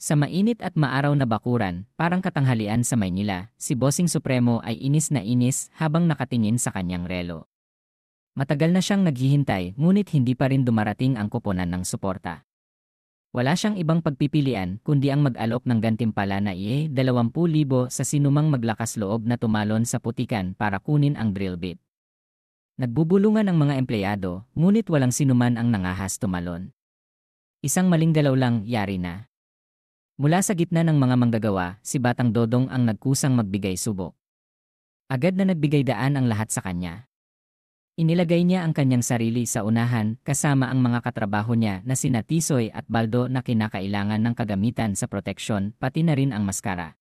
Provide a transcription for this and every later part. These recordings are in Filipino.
Sa mainit at maaraw na bakuran, parang katanghalian sa Maynila, si Bossing Supremo ay inis na inis habang nakatingin sa kanyang relo. Matagal na siyang naghihintay ngunit hindi pa rin dumarating ang kuponan ng suporta. Wala siyang ibang pagpipilian kundi ang mag-alok ng gantimpala na 20,000 sa sinumang maglakas loob na tumalon sa putikan para kunin ang drill bit. Nagbubulungan ang mga empleyado, ngunit walang sinuman ang nangahas tumalon. Isang maling galaw lang, yari na. Mula sa gitna ng mga manggagawa, si Batang Dodong ang nagkusang magbigay subok. Agad na nagbigay daan ang lahat sa kanya. Inilagay niya ang kanyang sarili sa unahan kasama ang mga katrabaho niya na sina Tisoy at Baldo na kinakailangan ng kagamitan sa proteksyon pati na rin ang maskara.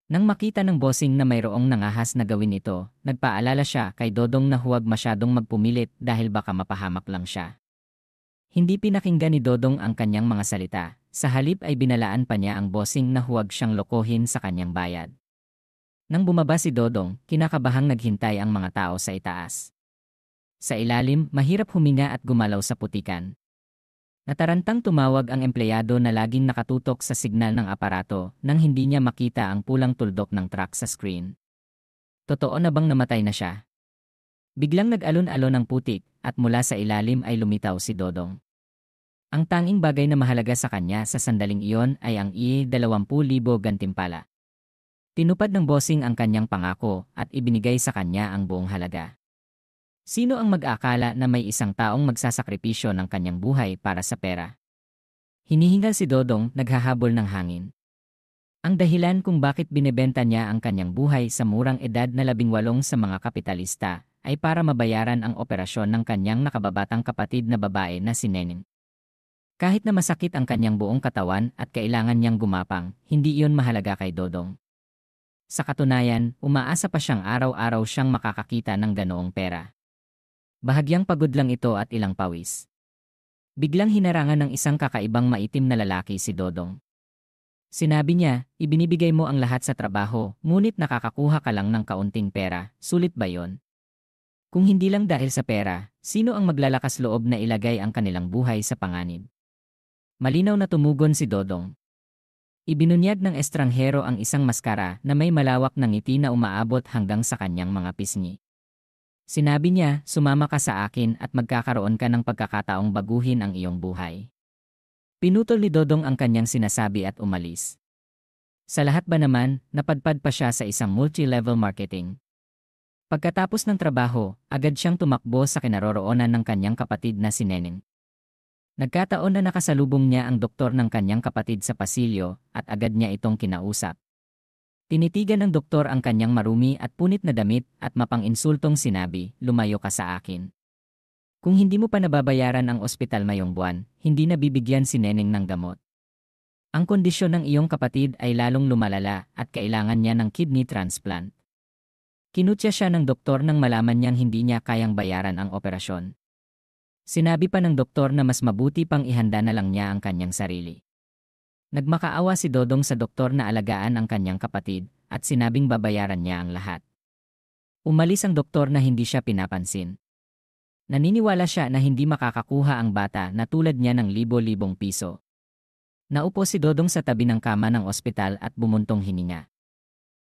Nang makita ng bossing na mayroong nangahas na gawin ito, nagpaalala siya kay Dodong na huwag masyadong magpumilit dahil baka mapahamak lang siya. Hindi pinakinggan ni Dodong ang kanyang mga salita, sa halip ay binalaan pa niya ang bossing na huwag siyang lokohin sa kanyang bayad. Nang bumaba si Dodong, kinakabahang naghintay ang mga tao sa itaas. Sa ilalim, mahirap huminga at gumalaw sa putikan. Natarantang tumawag ang empleyado na laging nakatutok sa signal ng aparato nang hindi niya makita ang pulang tuldok ng truck sa screen. Totoo na bang namatay na siya? Biglang nag-alon-alon ang putik at mula sa ilalim ay lumitaw si Dodong. Ang tanging bagay na mahalaga sa kanya sa sandaling iyon ay ang 20,000 gantimpala. Tinupad ng bossing ang kanyang pangako at ibinigay sa kanya ang buong halaga. Sino ang mag-aakala na may isang taong magsasakripisyo ng kanyang buhay para sa pera? Hinihingal si Dodong, naghahabol ng hangin. Ang dahilan kung bakit binebenta niya ang kanyang buhay sa murang edad na 18 sa mga kapitalista ay para mabayaran ang operasyon ng kanyang nakababatang kapatid na babae na si Neneng. Kahit na masakit ang kanyang buong katawan at kailangan niyang gumapang, hindi iyon mahalaga kay Dodong. Sa katunayan, umaasa pa siyang araw-araw siyang makakakita ng ganoong pera. Bahagyang pagod lang ito at ilang pawis. Biglang hinarangan ng isang kakaibang maitim na lalaki si Dodong. Sinabi niya, ibinibigay mo ang lahat sa trabaho, ngunit nakakakuha ka lang ng kaunting pera, sulit ba yon? Kung hindi lang dahil sa pera, sino ang maglalakas loob na ilagay ang kanilang buhay sa panganib? Malinaw na tumugon si Dodong. Ibinunyag ng estranghero ang isang maskara na may malawak na ngiti na umaabot hanggang sa kanyang mga pisngi. Sinabi niya, sumama ka sa akin at magkakaroon ka ng pagkakataong baguhin ang iyong buhay. Pinutol ni Dodong ang kanyang sinasabi at umalis. Sa lahat ba naman, napadpad pa siya sa isang multi-level marketing. Pagkatapos ng trabaho, agad siyang tumakbo sa kinaroroonan ng kanyang kapatid na si Neneng. Nagkataon na nakasalubong niya ang doktor ng kanyang kapatid sa pasilyo at agad niya itong kinausap. Tinitigan ng doktor ang kanyang marumi at punit na damit at mapang-insultong sinabi, lumayo ka sa akin. Kung hindi mo pa nababayaran ang ospital ngayong buwan, hindi na bibigyan si Neneng ng gamot. Ang kondisyon ng iyong kapatid ay lalong lumalala at kailangan niya ng kidney transplant. Kinutya siya ng doktor nang malaman niyang hindi niya kayang bayaran ang operasyon. Sinabi pa ng doktor na mas mabuti pang ihanda na lang niya ang kanyang sarili. Nagmakaawa si Dodong sa doktor na alagaan ang kanyang kapatid at sinabing babayaran niya ang lahat. Umalis ang doktor na hindi siya pinapansin. Naniniwala siya na hindi makakakuha ang bata na tulad niya ng libo-libong piso. Naupo si Dodong sa tabi ng kama ng ospital at bumuntong hininga.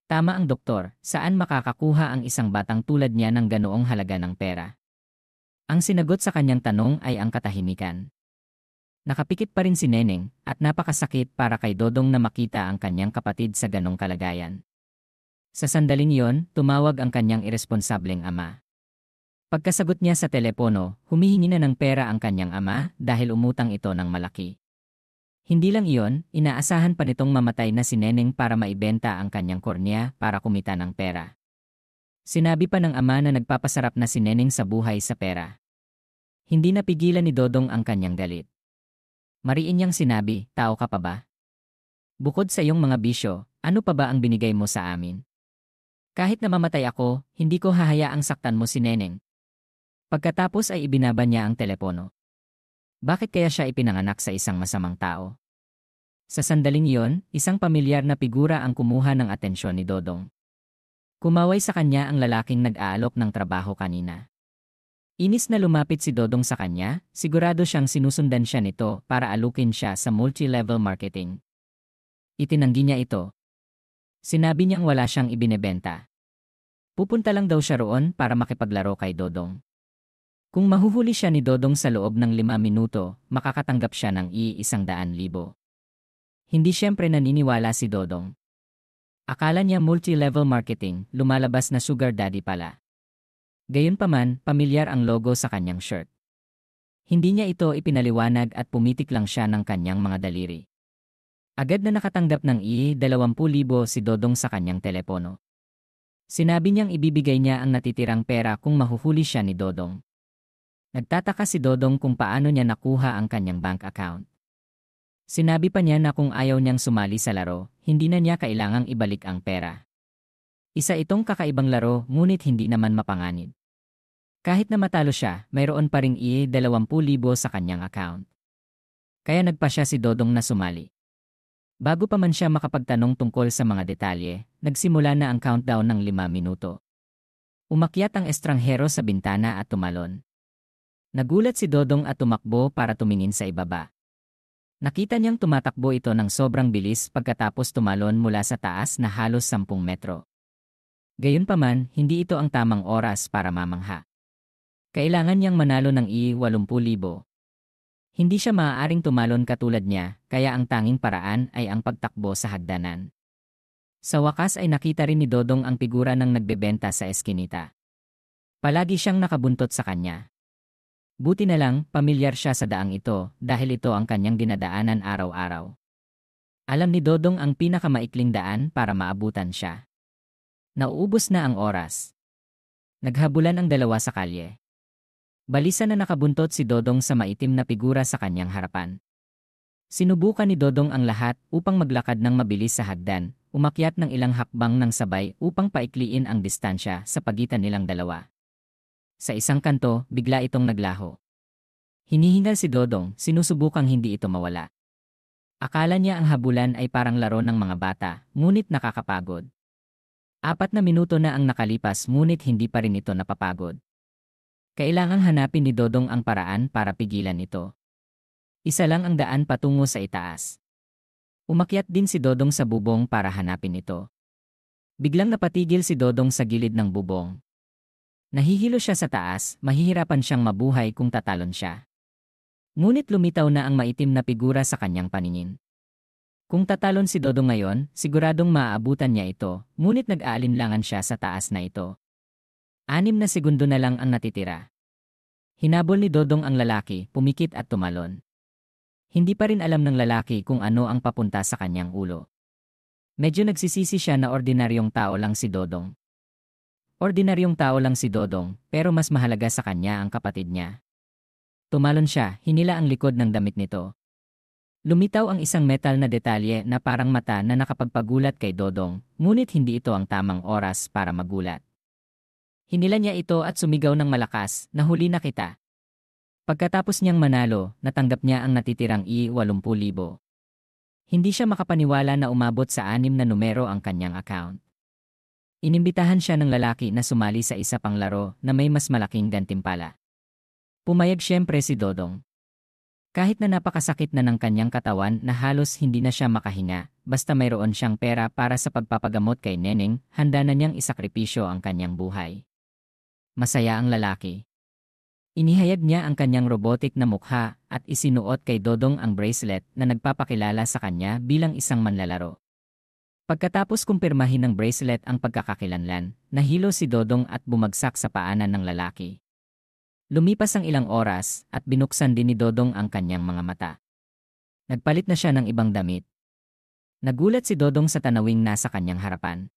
Tama ang doktor, saan makakakuha ang isang batang tulad niya ng ganoong halaga ng pera? Ang sinagot sa kanyang tanong ay ang katahimikan. Nakapikit pa rin si Neneng at napakasakit para kay Dodong na makita ang kanyang kapatid sa ganong kalagayan. Sa sandaling iyon, tumawag ang kanyang iresponsableng ama. Pagkasagot niya sa telepono, humihingi na ng pera ang kanyang ama dahil umutang ito ng malaki. Hindi lang iyon, inaasahan pa nitong mamatay na si Neneng para maibenta ang kanyang kornea para kumita ng pera. Sinabi pa ng ama na nagpapasarap na si Neneng sa buhay sa pera. Hindi napigilan ni Dodong ang kanyang galit. Mariin niyang sinabi, tao ka pa ba? Bukod sa iyong mga bisyo, ano pa ba ang binigay mo sa amin? Kahit na mamatay ako, hindi ko hahayaang saktan mo si Neneng. Pagkatapos ay ibinaba niya ang telepono. Bakit kaya siya ipinanganak sa isang masamang tao? Sa sandaling iyon, isang pamilyar na figura ang kumuha ng atensyon ni Dodong. Kumaway sa kanya ang lalaking nag-aalok ng trabaho kanina. Inis na lumapit si Dodong sa kanya, sigurado siyang sinusundan siya nito para alukin siya sa multi-level marketing. Itinanggi niya ito. Sinabi niyang wala siyang ibinebenta. Pupunta lang daw siya roon para makipaglaro kay Dodong. Kung mahuhuli siya ni Dodong sa loob ng 5 minuto, makakatanggap siya ng ₱100,000. Hindi siyempre naniniwala si Dodong. Akala niya multi-level marketing, lumalabas na sugar daddy pala. Gayunpaman, pamilyar ang logo sa kanyang shirt. Hindi niya ito ipinaliwanag at pumitik lang siya ng kanyang mga daliri. Agad na nakatanggap ng ₱20,000 si Dodong sa kanyang telepono. Sinabi niyang ibibigay niya ang natitirang pera kung mahuhuli siya ni Dodong. Nagtataka si Dodong kung paano niya nakuha ang kanyang bank account. Sinabi pa niya na kung ayaw niyang sumali sa laro, hindi na niya kailangang ibalik ang pera. Isa itong kakaibang laro ngunit hindi naman mapanganib. Kahit na matalo siya, mayroon pa ring ₱20,000 sa kanyang account. Kaya nagpa siya si Dodong na sumali. Bago pa man siya makapagtanong tungkol sa mga detalye, nagsimula na ang countdown ng 5 minuto. Umakyat ang estranghero sa bintana at tumalon. Nagulat si Dodong at tumakbo para tumingin sa ibaba. Nakita niyang tumatakbo ito ng sobrang bilis pagkatapos tumalon mula sa taas na halos 10 metro. Gayunpaman, hindi ito ang tamang oras para mamangha. Kailangan niyang manalo ng ₱80,000. Hindi siya maaaring tumalon katulad niya, kaya ang tanging paraan ay ang pagtakbo sa hagdanan. Sa wakas ay nakita rin ni Dodong ang figura ng nagbebenta sa eskinita. Palagi siyang nakabuntot sa kanya. Buti na lang, pamilyar siya sa daang ito dahil ito ang kanyang dinadaanan araw-araw. Alam ni Dodong ang pinakamaikling daan para maabutan siya. Nauubos na ang oras. Naghabulan ang dalawa sa kalye. Balisa na nakabuntot si Dodong sa maitim na figura sa kanyang harapan. Sinubukan ni Dodong ang lahat upang maglakad ng mabilis sa hagdan, umakyat ng ilang hakbang ng sabay upang paikliin ang distansya sa pagitan nilang dalawa. Sa isang kanto, bigla itong naglaho. Hinihingal si Dodong, sinusubukang hindi ito mawala. Akala niya ang habulan ay parang laro ng mga bata, ngunit nakakapagod. 4 minuto na ang nakalipas ngunit hindi pa rin ito napapagod. Kailangang hanapin ni Dodong ang paraan para pigilan ito. Isa lang ang daan patungo sa itaas. Umakyat din si Dodong sa bubong para hanapin ito. Biglang napatigil si Dodong sa gilid ng bubong. Nahihilo siya sa taas, mahihirapan siyang mabuhay kung tatalon siya. Ngunit lumitaw na ang maitim na figura sa kanyang paningin. Kung tatalon si Dodong ngayon, siguradong maaabutan niya ito, ngunit nag-aalinlangan siya sa taas na ito. 6 na segundo na lang ang natitira. Hinabol ni Dodong ang lalaki, pumikit at tumalon. Hindi pa rin alam ng lalaki kung ano ang papunta sa kanyang ulo. Medyo nagsisisi siya na ordinaryong tao lang si Dodong. Ordinaryong tao lang si Dodong, pero mas mahalaga sa kanya ang kapatid niya. Tumalon siya, hinila ang likod ng damit nito. Lumitaw ang isang metal na detalye na parang mata na nakapagpagulat kay Dodong, ngunit hindi ito ang tamang oras para magulat. Hinila niya ito at sumigaw ng malakas, "Nahuli na kita." Pagkatapos niyang manalo, natanggap niya ang natitirang ₱80,000. Hindi siya makapaniwala na umabot sa 6 na numero ang kanyang account. Inimbitahan siya ng lalaki na sumali sa isa pang laro na may mas malaking gantimpala. Pumayag siyempre si Dodong. Kahit na napakasakit na ng kanyang katawan na halos hindi na siya makahinga, basta mayroon siyang pera para sa pagpapagamot kay Neneng, handa na niyang isakripisyo ang kanyang buhay. Masaya ang lalaki. Inihayag niya ang kanyang robotic na mukha at isinuot kay Dodong ang bracelet na nagpapakilala sa kanya bilang isang manlalaro. Pagkatapos kumpirmahin ng bracelet ang pagkakakilanlan, nahilo si Dodong at bumagsak sa paanan ng lalaki. Lumipas ang ilang oras at binuksan din ni Dodong ang kanyang mga mata. Nagpalit na siya ng ibang damit. Nagulat si Dodong sa tanawing nasa kanyang harapan.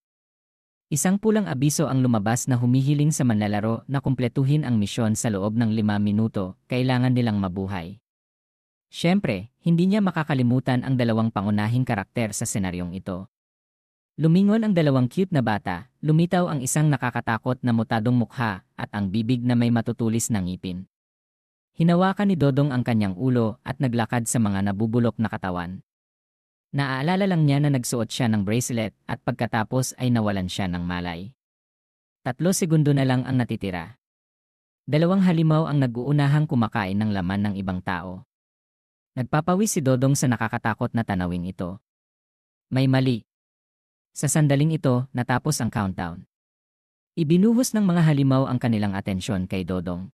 Isang pulang abiso ang lumabas na humihiling sa manlalaro na kumpletuhin ang misyon sa loob ng 5 minuto, kailangan nilang mabuhay. Siyempre, hindi niya makakalimutan ang dalawang pangunahing karakter sa senaryong ito. Lumingon ang dalawang cute na bata, lumitaw ang isang nakakatakot na mutadong mukha at ang bibig na may matutulis na ngipin. Hinawakan ni Dodong ang kanyang ulo at naglakad sa mga nabubulok na katawan. Naaalala lang niya na nagsuot siya ng bracelet at pagkatapos ay nawalan siya ng malay. 3 segundo na lang ang natitira. 2 halimaw ang nag-uunahang kumakain ng laman ng ibang tao. Nagpapawis si Dodong sa nakakatakot na tanawing ito. May mali. Sa sandaling ito, natapos ang countdown. Ibinuhos ng mga halimaw ang kanilang atensyon kay Dodong.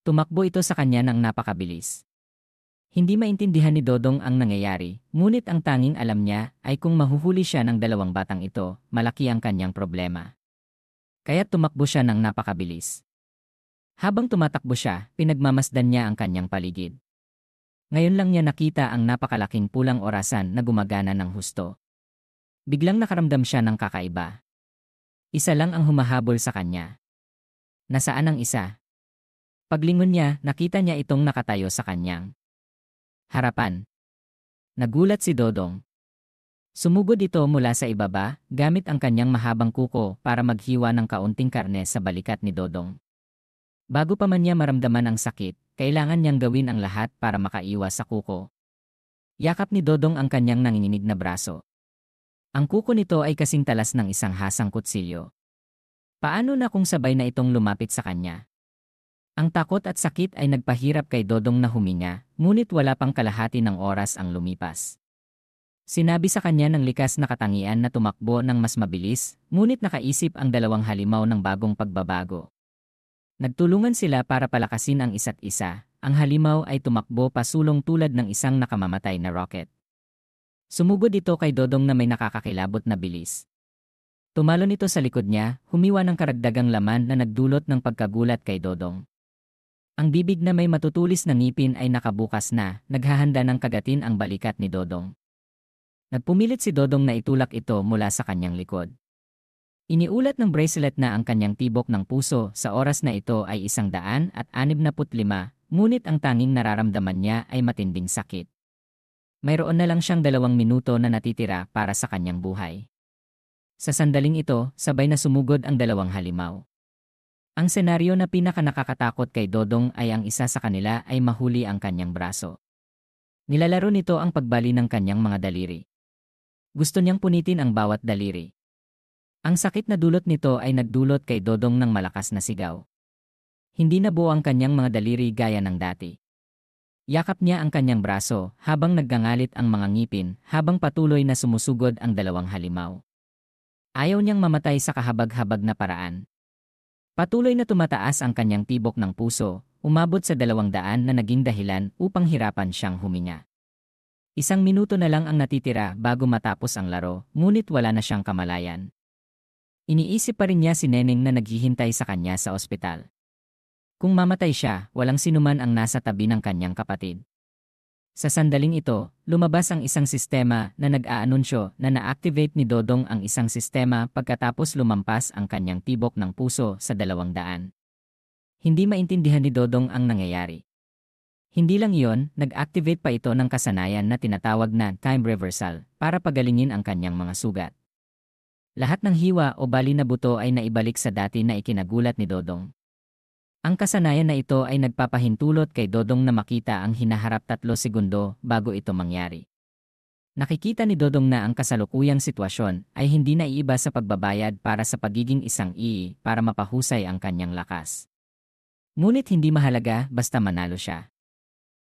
Tumakbo ito sa kanya ng napakabilis. Hindi maintindihan ni Dodong ang nangyayari, ngunit ang tanging alam niya ay kung mahuhuli siya ng dalawang batang ito, malaki ang kanyang problema. Kaya't tumakbo siya ng napakabilis. Habang tumatakbo siya, pinagmamasdan niya ang kanyang paligid. Ngayon lang niya nakita ang napakalaking pulang orasan na gumagana ng husto. Biglang nakaramdam siya ng kakaiba. Isa lang ang humahabol sa kanya. Nasaan ang isa? Paglingon niya, nakita niya itong nakatayo sa kanyang harapan. Nagulat si Dodong. Sumugod ito mula sa ibaba, gamit ang kanyang mahabang kuko para maghiwa ng kaunting karne sa balikat ni Dodong. Bago pa man niya maramdaman ang sakit, kailangan niyang gawin ang lahat para makaiwas sa kuko. Yakap ni Dodong ang kanyang nanginginig na braso. Ang kuko nito ay kasing talas ng isang hasang kutsilyo. Paano na kung sabay na itong lumapit sa kanya? Ang takot at sakit ay nagpahirap kay Dodong na huminga, ngunit wala pang kalahati ng oras ang lumipas. Sinabi sa kanya ng likas na katangian na tumakbo ng mas mabilis, ngunit nakaisip ang dalawang halimaw ng bagong pagbabago. Nagtulungan sila para palakasin ang isa't isa. Ang halimaw ay tumakbo pasulong tulad ng isang nakamamatay na rocket. Sumugod ito kay Dodong na may nakakakilabot na bilis. Tumalon ito sa likod niya, humiwa ng karagdagang laman na nagdulot ng pagkagulat kay Dodong. Ang bibig na may matutulis na ngipin ay nakabukas na, naghahanda ng kagatin ang balikat ni Dodong. Nagpumilit si Dodong na itulak ito mula sa kanyang likod. Iniulat ng bracelet na ang kanyang tibok ng puso sa oras na ito ay 165, ngunit ang tanging nararamdaman niya ay matinding sakit. Mayroon na lang siyang 2 minuto na natitira para sa kanyang buhay. Sa sandaling ito, sabay na sumugod ang dalawang halimaw. Ang senaryo na pinakanakakatakot kay Dodong ay ang isa sa kanila ay mahuli ang kanyang braso. Nilalaro nito ang pagbali ng kanyang mga daliri. Gusto niyang punitin ang bawat daliri. Ang sakit na dulot nito ay nagdulot kay Dodong ng malakas na sigaw. Hindi na buo ang kanyang mga daliri gaya ng dati. Yakap niya ang kanyang braso habang naggangalit ang mga ngipin habang patuloy na sumusugod ang dalawang halimaw. Ayaw niyang mamatay sa kahabag-habag na paraan. Patuloy na tumataas ang kanyang tibok ng puso, umabot sa 200 na naging dahilan upang hirapan siyang huminga. 1 minuto na lang ang natitira bago matapos ang laro, ngunit wala na siyang kamalayan. Iniisip pa rin niya si Neneng na naghihintay sa kanya sa ospital. Kung mamatay siya, walang sinuman ang nasa tabi ng kanyang kapatid. Sa sandaling ito, lumabas ang isang sistema na nag-aanunsyo na na-activate ni Dodong ang isang sistema pagkatapos lumampas ang kanyang tibok ng puso sa 200. Hindi maintindihan ni Dodong ang nangyayari. Hindi lang iyon, nag-activate pa ito ng kasanayan na tinatawag na time reversal para pagalingin ang kanyang mga sugat. Lahat ng hiwa o bali na buto ay naibalik sa dati na ikinagulat ni Dodong. Ang kasanayan na ito ay nagpapahintulot kay Dodong na makita ang hinaharap 3 segundo bago ito mangyari. Nakikita ni Dodong na ang kasalukuyang sitwasyon ay hindi na iiba sa pagbabayad para sa pagiging isang para mapahusay ang kanyang lakas. Ngunit hindi mahalaga basta manalo siya.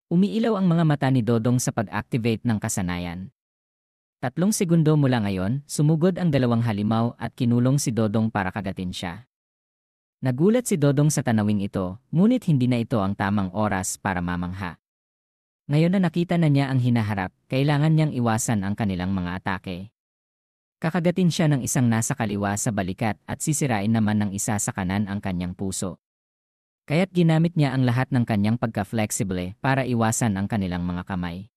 Umiilaw ang mga mata ni Dodong sa pag-activate ng kasanayan. 3 segundo mula ngayon, sumugod ang dalawang halimaw at kinulong si Dodong para kagatin siya. Nagulat si Dodong sa tanawing ito, ngunit hindi na ito ang tamang oras para mamangha. Ngayon na nakita na niya ang hinaharap, kailangan niyang iwasan ang kanilang mga atake. Kakagatin siya ng isang nasa kaliwa sa balikat at sisirain naman ng isa sa kanan ang kanyang puso. Kaya't ginamit niya ang lahat ng kanyang pagka-flexible para iwasan ang kanilang mga kamay.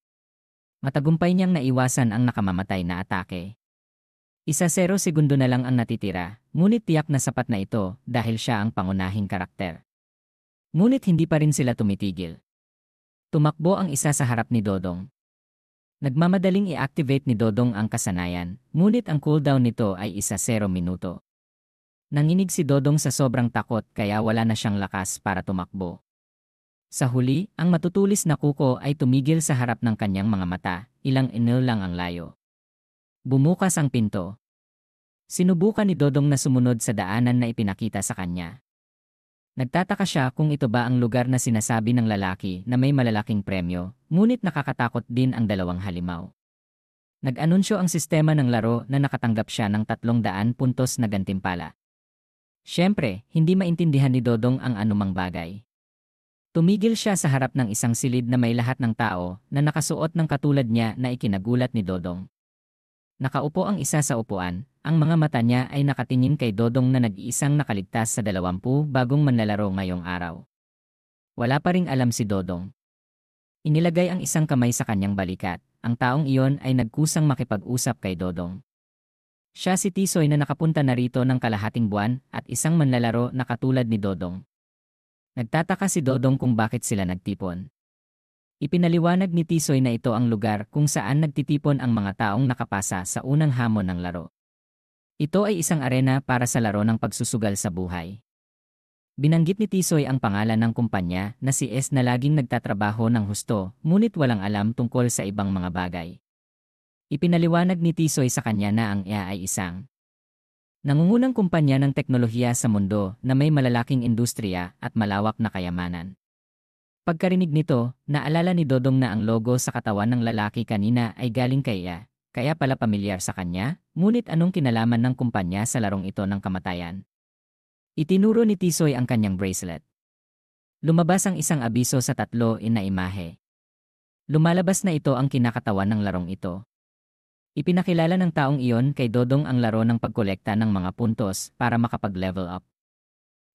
Matagumpay niyang naiwasan ang nakamamatay na atake. 0 segundo na lang ang natitira, ngunit tiyak na sapat na ito dahil siya ang pangunahing karakter. Ngunit hindi pa rin sila tumitigil. Tumakbo ang isa sa harap ni Dodong. Nagmamadaling i-activate ni Dodong ang kasanayan, ngunit ang cooldown nito ay 0 minuto. Nanginig si Dodong sa sobrang takot kaya wala na siyang lakas para tumakbo. Sa huli, ang matutulis na kuko ay tumigil sa harap ng kanyang mga mata, ilang inil lang ang layo. Bumukas ang pinto. Sinubukan ni Dodong na sumunod sa daanan na ipinakita sa kanya. Nagtataka siya kung ito ba ang lugar na sinasabi ng lalaki na may malalaking premyo, ngunit nakakatakot din ang dalawang halimaw. Nag-anunsyo ang sistema ng laro na nakatanggap siya ng 300 puntos na gantimpala. Siyempre, hindi maintindihan ni Dodong ang anumang bagay. Tumigil siya sa harap ng isang silid na may lahat ng tao na nakasuot ng katulad niya na ikinagulat ni Dodong. Nakaupo ang isa sa upuan, ang mga mata niya ay nakatingin kay Dodong na nag-iisang nakaligtas sa 20 bagong manlalaro ngayong araw. Wala pa ring alam si Dodong. Inilagay ang isang kamay sa kanyang balikat, ang taong iyon ay nagkusang makipag-usap kay Dodong. Siya si Tisoy na nakapunta na rito ng kalahating buwan at isang manlalaro na katulad ni Dodong. Nagtataka si Dodong kung bakit sila nagtipon. Ipinaliwanag ni Tisoy na ito ang lugar kung saan nagtitipon ang mga taong nakapasa sa unang hamon ng laro. Ito ay isang arena para sa laro ng pagsusugal sa buhay. Binanggit ni Tisoy ang pangalan ng kumpanya na si S na laging nagtatrabaho ng husto ngunit walang alam tungkol sa ibang mga bagay. Ipinaliwanag ni Tisoy sa kanya na ang IA ay isang nangungunang kumpanya ng teknolohiya sa mundo na may malalaking industriya at malawak na kayamanan. Pagkarinig nito, naalala ni Dodong na ang logo sa katawan ng lalaki kanina ay galing kay IA, kaya pala pamilyar sa kanya, ngunit anong kinalaman ng kumpanya sa larong ito ng kamatayan? Itinuro ni Tisoy ang kanyang bracelet. Lumabas ang isang abiso sa 3 na imahe. Lumalabas na ito ang kinakatawan ng larong ito. Ipinakilala ng taong iyon kay Dodong ang laro ng pagkolekta ng mga puntos para makapag-level up.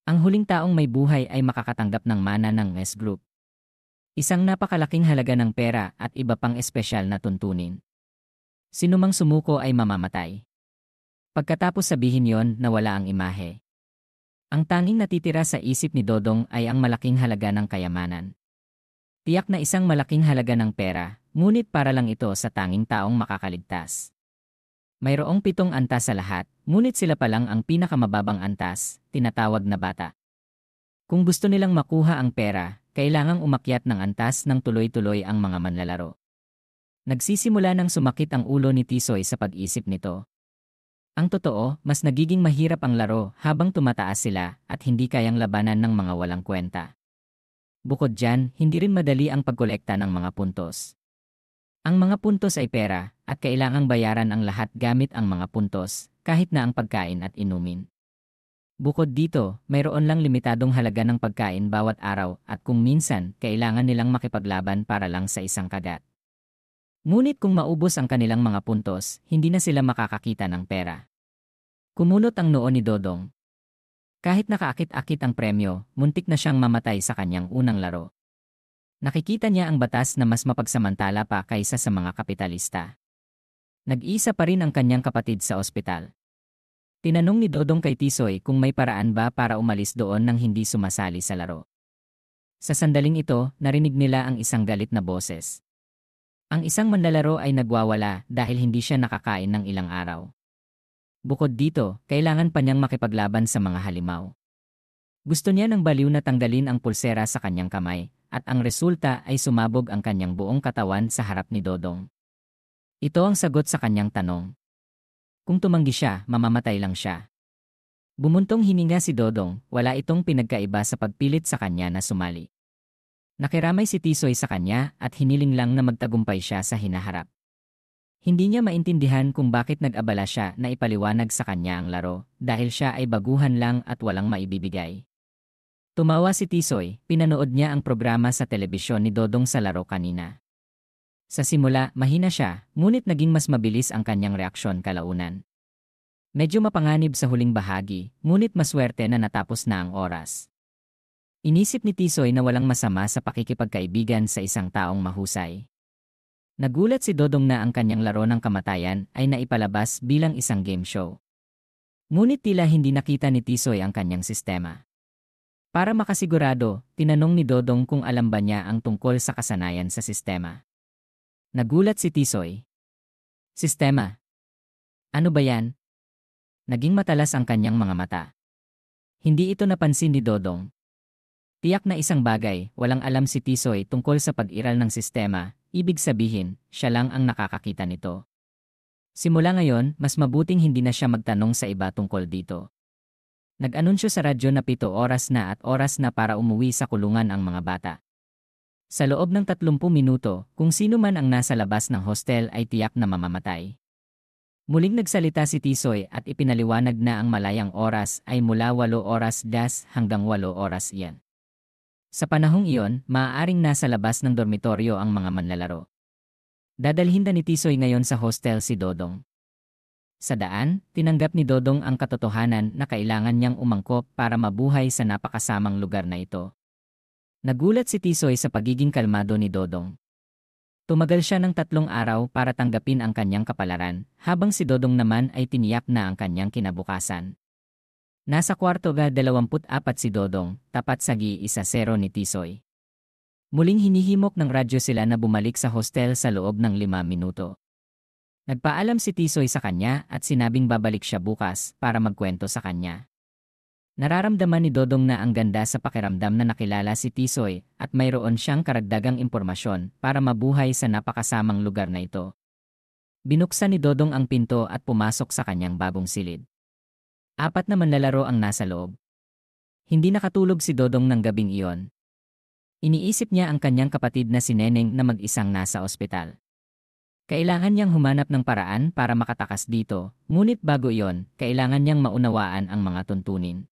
Ang huling taong may buhay ay makakatanggap ng mana ng S Group. Isang napakalaking halaga ng pera at iba pang espesyal na tuntunin. Sinumang sumuko ay mamamatay. Pagkatapos sabihin yon, nawala ang imahe. Ang tanging natitira sa isip ni Dodong ay ang malaking halaga ng kayamanan. Tiyak na isang malaking halaga ng pera, ngunit para lang ito sa tanging taong makakaligtas. Mayroong 7 antas sa lahat, ngunit sila pa lang ang pinakamababang antas, tinatawag na bata. Kung gusto nilang makuha ang pera, kailangang umakyat ng antas ng tuloy-tuloy ang mga manlalaro. Nagsisimula ng sumakit ang ulo ni Tisoy sa pag-isip nito. Ang totoo, mas nagiging mahirap ang laro habang tumataas sila at hindi kayang labanan ng mga walang kwenta. Bukod dyan, hindi rin madali ang pagkolekta ng mga puntos. Ang mga puntos ay pera at kailangang bayaran ang lahat gamit ang mga puntos, kahit na ang pagkain at inumin. Bukod dito, mayroon lang limitadong halaga ng pagkain bawat araw at kung minsan, kailangan nilang makipaglaban para lang sa isang kagat. Ngunit kung maubos ang kanilang mga puntos, hindi na sila makakakita ng pera. Kumunot ang noo ni Dodong. Kahit nakaakit-akit ang premyo, muntik na siyang mamatay sa kanyang unang laro. Nakikita niya ang batas na mas mapagsamantala pa kaysa sa mga kapitalista. Nag-iisa pa rin ang kanyang kapatid sa ospital. Tinanong ni Dodong kay Tisoy kung may paraan ba para umalis doon nang hindi sumasali sa laro. Sa sandaling ito, narinig nila ang isang galit na boses. Ang isang manlalaro ay nagwawala dahil hindi siya nakakain ng ilang araw. Bukod dito, kailangan pa niyang makipaglaban sa mga halimaw. Gusto niya ng baliw na tanggalin ang pulsera sa kanyang kamay, at ang resulta ay sumabog ang kanyang buong katawan sa harap ni Dodong. Ito ang sagot sa kanyang tanong. Kung tumanggi siya, mamamatay lang siya. Bumuntong hininga si Dodong, wala itong pinagkaiba sa pagpilit sa kanya na sumali. Nakiramay si Tisoy sa kanya at hiniling lang na magtagumpay siya sa hinaharap. Hindi niya maintindihan kung bakit nag-abala siya na ipaliwanag sa kanya ang laro dahil siya ay baguhan lang at walang maibibigay. Tumawa si Tisoy, pinanood niya ang programa sa telebisyon ni Dodong sa laro kanina. Sa simula, mahina siya, ngunit naging mas mabilis ang kanyang reaksyon kalaunan. Medyo mapanganib sa huling bahagi, ngunit maswerte na natapos na ang oras. Inisip ni Tisoy na walang masama sa pakikipagkaibigan sa isang taong mahusay. Nagulat si Dodong na ang kanyang laro ng kamatayan ay naipalabas bilang isang game show. Ngunit tila hindi nakita ni Tisoy ang kanyang sistema. Para makasigurado, tinanong ni Dodong kung alam ba niya ang tungkol sa kasanayan sa sistema. Nagulat si Tisoy. Sistema? Ano ba yan? Naging matalas ang kanyang mga mata. Hindi ito napansin ni Dodong. Tiyak na isang bagay, walang alam si Tisoy tungkol sa pag-iral ng sistema, ibig sabihin, siya lang ang nakakakita nito. Simula ngayon, mas mabuting hindi na siya magtanong sa iba tungkol dito. Nag-anunsyo sa radyo na 7 oras na at oras na para umuwi sa kulungan ang mga bata. Sa loob ng 30 minuto, kung sino man ang nasa labas ng hostel ay tiyak na mamamatay. Muling nagsalita si Tisoy at ipinaliwanag na ang malayang oras ay mula 8 oras hanggang 8 oras iyan. Sa panahong iyon, maaaring nasa labas ng dormitoryo ang mga manlalaro. Dadalhin na ni Tisoy ngayon sa hostel si Dodong. Sa daan, tinanggap ni Dodong ang katotohanan na kailangan niyang umangkop para mabuhay sa napakasamang lugar na ito. Nagulat si Tisoy sa pagiging kalmado ni Dodong. Tumagal siya ng 3 araw para tanggapin ang kanyang kapalaran, habang si Dodong naman ay tiniyak na ang kanyang kinabukasan. Nasa kwarto ga 24 si Dodong, tapat sa gi-1-0 ni Tisoy. Muling hinihimok ng radyo sila na bumalik sa hostel sa loob ng 5 minuto. Nagpaalam si Tisoy sa kanya at sinabing babalik siya bukas para magkwento sa kanya. Nararamdaman ni Dodong na ang ganda sa pakiramdam na nakilala si Tisoy at mayroon siyang karagdagang impormasyon para mabuhay sa napakasamang lugar na ito. Binuksan ni Dodong ang pinto at pumasok sa kanyang bagong silid. 4 na manlalaro ang nasa loob. Hindi nakatulog si Dodong ng gabing iyon. Iniisip niya ang kanyang kapatid na si Neneng na mag-isang nasa ospital. Kailangan niyang humanap ng paraan para makatakas dito, ngunit bago iyon, kailangan niyang maunawaan ang mga tuntunin.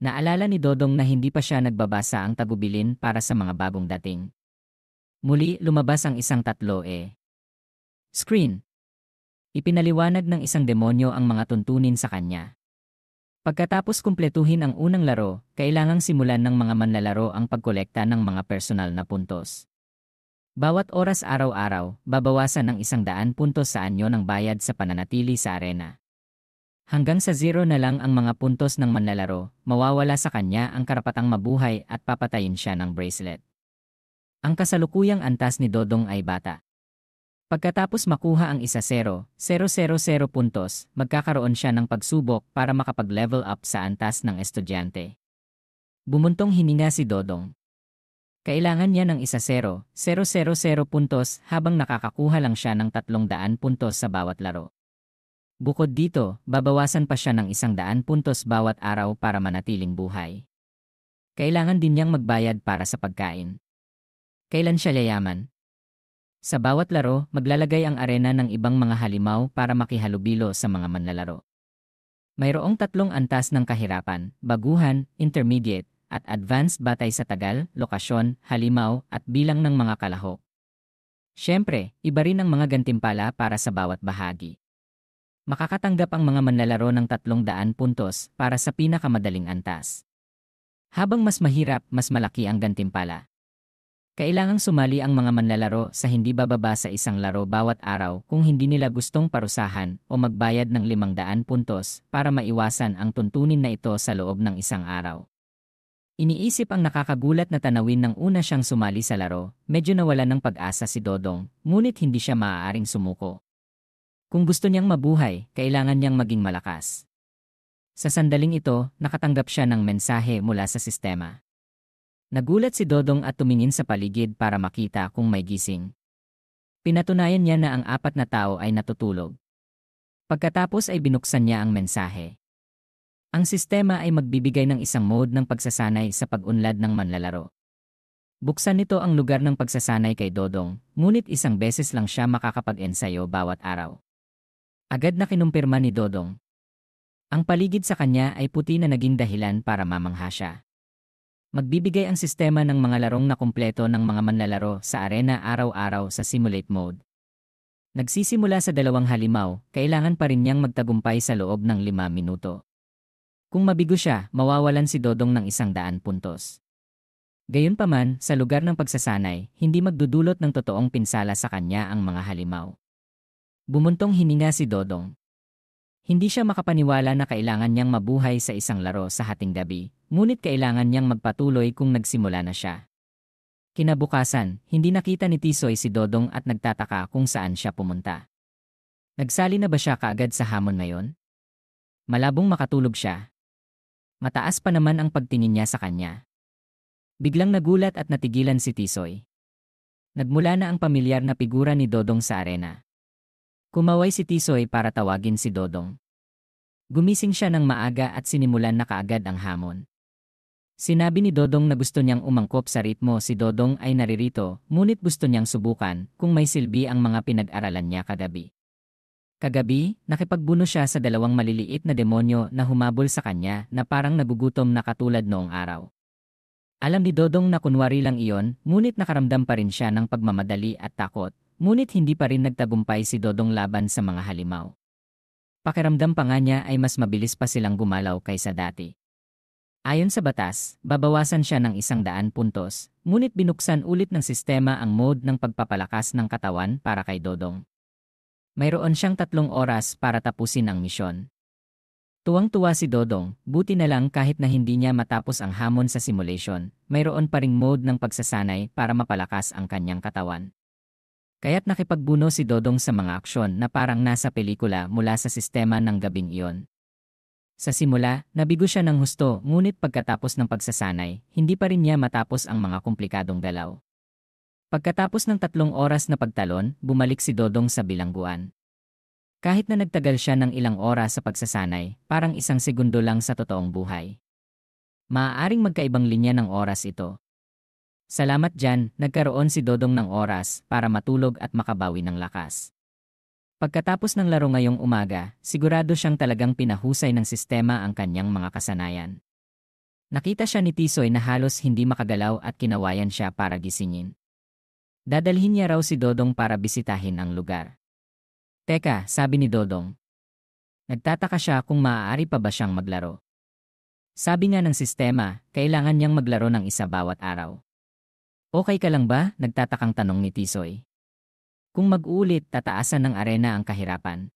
Naalala ni Dodong na hindi pa siya nagbabasa ang tagubilin para sa mga bagong dating. Muli lumabas ang isang 3 screen. Ipinaliwanag ng isang demonyo ang mga tuntunin sa kanya. Pagkatapos kumpletuhin ang unang laro, kailangang simulan ng mga manlalaro ang pagkolekta ng mga personal na puntos. Bawat oras araw-araw, babawasan ng 100 puntos sa anyo ng bayad sa pananatili sa arena. Hanggang sa 0 na lang ang mga puntos ng manlalaro, mawawala sa kanya ang karapatang mabuhay at papatayin siya ng bracelet. Ang kasalukuyang antas ni Dodong ay bata. Pagkatapos makuha ang 1-0, 0-0-0 puntos, magkakaroon siya ng pagsubok para makapag-level up sa antas ng estudyante. Bumuntong hininga si Dodong. Kailangan niya ng 1-0, 0-0-0 puntos habang nakakakuha lang siya ng 300 puntos sa bawat laro. Bukod dito, babawasan pa siya ng 100 puntos bawat araw para manatiling buhay. Kailangan din niyang magbayad para sa pagkain. Kailan siya yayaman? Sa bawat laro, maglalagay ang arena ng ibang mga halimaw para makihalubilo sa mga manlalaro. Mayroong 3 antas ng kahirapan, baguhan, intermediate, at advanced batay sa tagal, lokasyon, halimaw, at bilang ng mga kalahok. Siyempre, iba rin ang mga gantimpala para sa bawat bahagi. Makakatanggap ang mga manlalaro ng 300 puntos para sa pinakamadaling antas. Habang mas mahirap, mas malaki ang gantimpala. Kailangang sumali ang mga manlalaro sa hindi bababa sa isang laro bawat araw kung hindi nila gustong parusahan o magbayad ng 500 puntos para maiwasan ang tuntunin na ito sa loob ng isang araw. Iniisip ang nakakagulat na tanawin ng una siyang sumali sa laro, medyo nawala ng pag-asa si Dodong, ngunit hindi siya maaaring sumuko. Kung gusto niyang mabuhay, kailangan niyang maging malakas. Sa sandaling ito, nakatanggap siya ng mensahe mula sa sistema. Nagulat si Dodong at tumingin sa paligid para makita kung may gising. Pinatunayan niya na ang 4 na tao ay natutulog. Pagkatapos ay binuksan niya ang mensahe. Ang sistema ay magbibigay ng isang mode ng pagsasanay sa pag-unlad ng manlalaro. Buksan nito ang lugar ng pagsasanay kay Dodong, ngunit 1 beses lang siya makakapag-ensayo bawat araw. Agad na kinumpirma ni Dodong. Ang paligid sa kanya ay puti na naging dahilan para mamangha siya. Magbibigay ang sistema ng mga larong na kumpleto ng mga manlalaro sa arena araw-araw sa simulate mode. Nagsisimula sa 2 halimaw, kailangan pa rin niyang magtagumpay sa loob ng 5 minuto. Kung mabigo siya, mawawalan si Dodong ng 100 puntos. Gayunpaman, sa lugar ng pagsasanay, hindi magdudulot ng totoong pinsala sa kanya ang mga halimaw. Bumuntong hininga si Dodong. Hindi siya makapaniwala na kailangan niyang mabuhay sa isang laro sa hating gabi, ngunit kailangan niyang magpatuloy kung nagsimula na siya. Kinabukasan, hindi nakita ni Tisoy si Dodong at nagtataka kung saan siya pumunta. Nagsali na ba siya kaagad sa hamon ngayon? Malabong makatulog siya. Mataas pa naman ang pagtingin niya sa kanya. Biglang nagulat at natigilan si Tisoy. Nagmula na ang pamilyar na figura ni Dodong sa arena. Kumaway si Tisoy para tawagin si Dodong. Gumising siya ng maaga at sinimulan na kaagad ang hamon. Sinabi ni Dodong na gusto niyang umangkop sa ritmo. Si Dodong ay naririto, ngunit gusto niyang subukan kung may silbi ang mga pinag-aralan niya kagabi. Kagabi, nakipagbuno siya sa dalawang maliliit na demonyo na humabol sa kanya na parang nagugutom na katulad noong araw. Alam ni Dodong na kunwari lang iyon, ngunit nakaramdam pa rin siya ng pagmamadali at takot, ngunit hindi pa rin nagtagumpay si Dodong laban sa mga halimaw. Pakiramdam pa nga niya ay mas mabilis pa silang gumalaw kaysa dati. Ayon sa batas, babawasan siya ng 100 puntos, ngunit binuksan ulit ng sistema ang mode ng pagpapalakas ng katawan para kay Dodong. Mayroon siyang 3 oras para tapusin ang misyon. Tuwang-tuwa si Dodong, buti na lang kahit na hindi niya matapos ang hamon sa simulation, mayroon pa ring mode ng pagsasanay para mapalakas ang kanyang katawan. Kaya't nakipagbuno si Dodong sa mga aksyon na parang nasa pelikula mula sa sistema ng gabing iyon. Sa simula, nabigo siya ng husto, ngunit pagkatapos ng pagsasanay, hindi pa rin niya matapos ang mga komplikadong galaw. Pagkatapos ng 3 oras na pagtalon, bumalik si Dodong sa bilangguan. Kahit na nagtagal siya ng ilang oras sa pagsasanay, parang 1 segundo lang sa totoong buhay. Maaaring magkaibang linya ng oras ito. Salamat dyan, nagkaroon si Dodong ng oras para matulog at makabawi ng lakas. Pagkatapos ng laro ngayong umaga, sigurado siyang talagang pinahusay ng sistema ang kanyang mga kasanayan. Nakita siya ni Tisoy na halos hindi makagalaw at kinawayan siya para gisingin. Dadalhin niya raw si Dodong para bisitahin ang lugar. Teka, sabi ni Dodong. Nagtataka siya kung maaari pa ba siyang maglaro. Sabi nga ng sistema, kailangan niyang maglaro ng 1 bawat araw. Okay ka lang ba? Nagtatakang tanong ni Tisoy. Kung mag-uulit, tataasan ng arena ang kahirapan.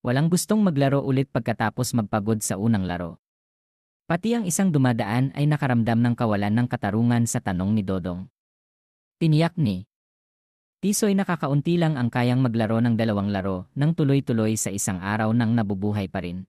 Walang gustong maglaro ulit pagkatapos magpagod sa unang laro. Pati ang isang dumadaan ay nakaramdam ng kawalan ng katarungan sa tanong ni Dodong. Tiniyak ni Tisoy na kakaunti lang ang kayang maglaro ng 2 laro nang tuloy-tuloy sa isang araw nang nabubuhay pa rin.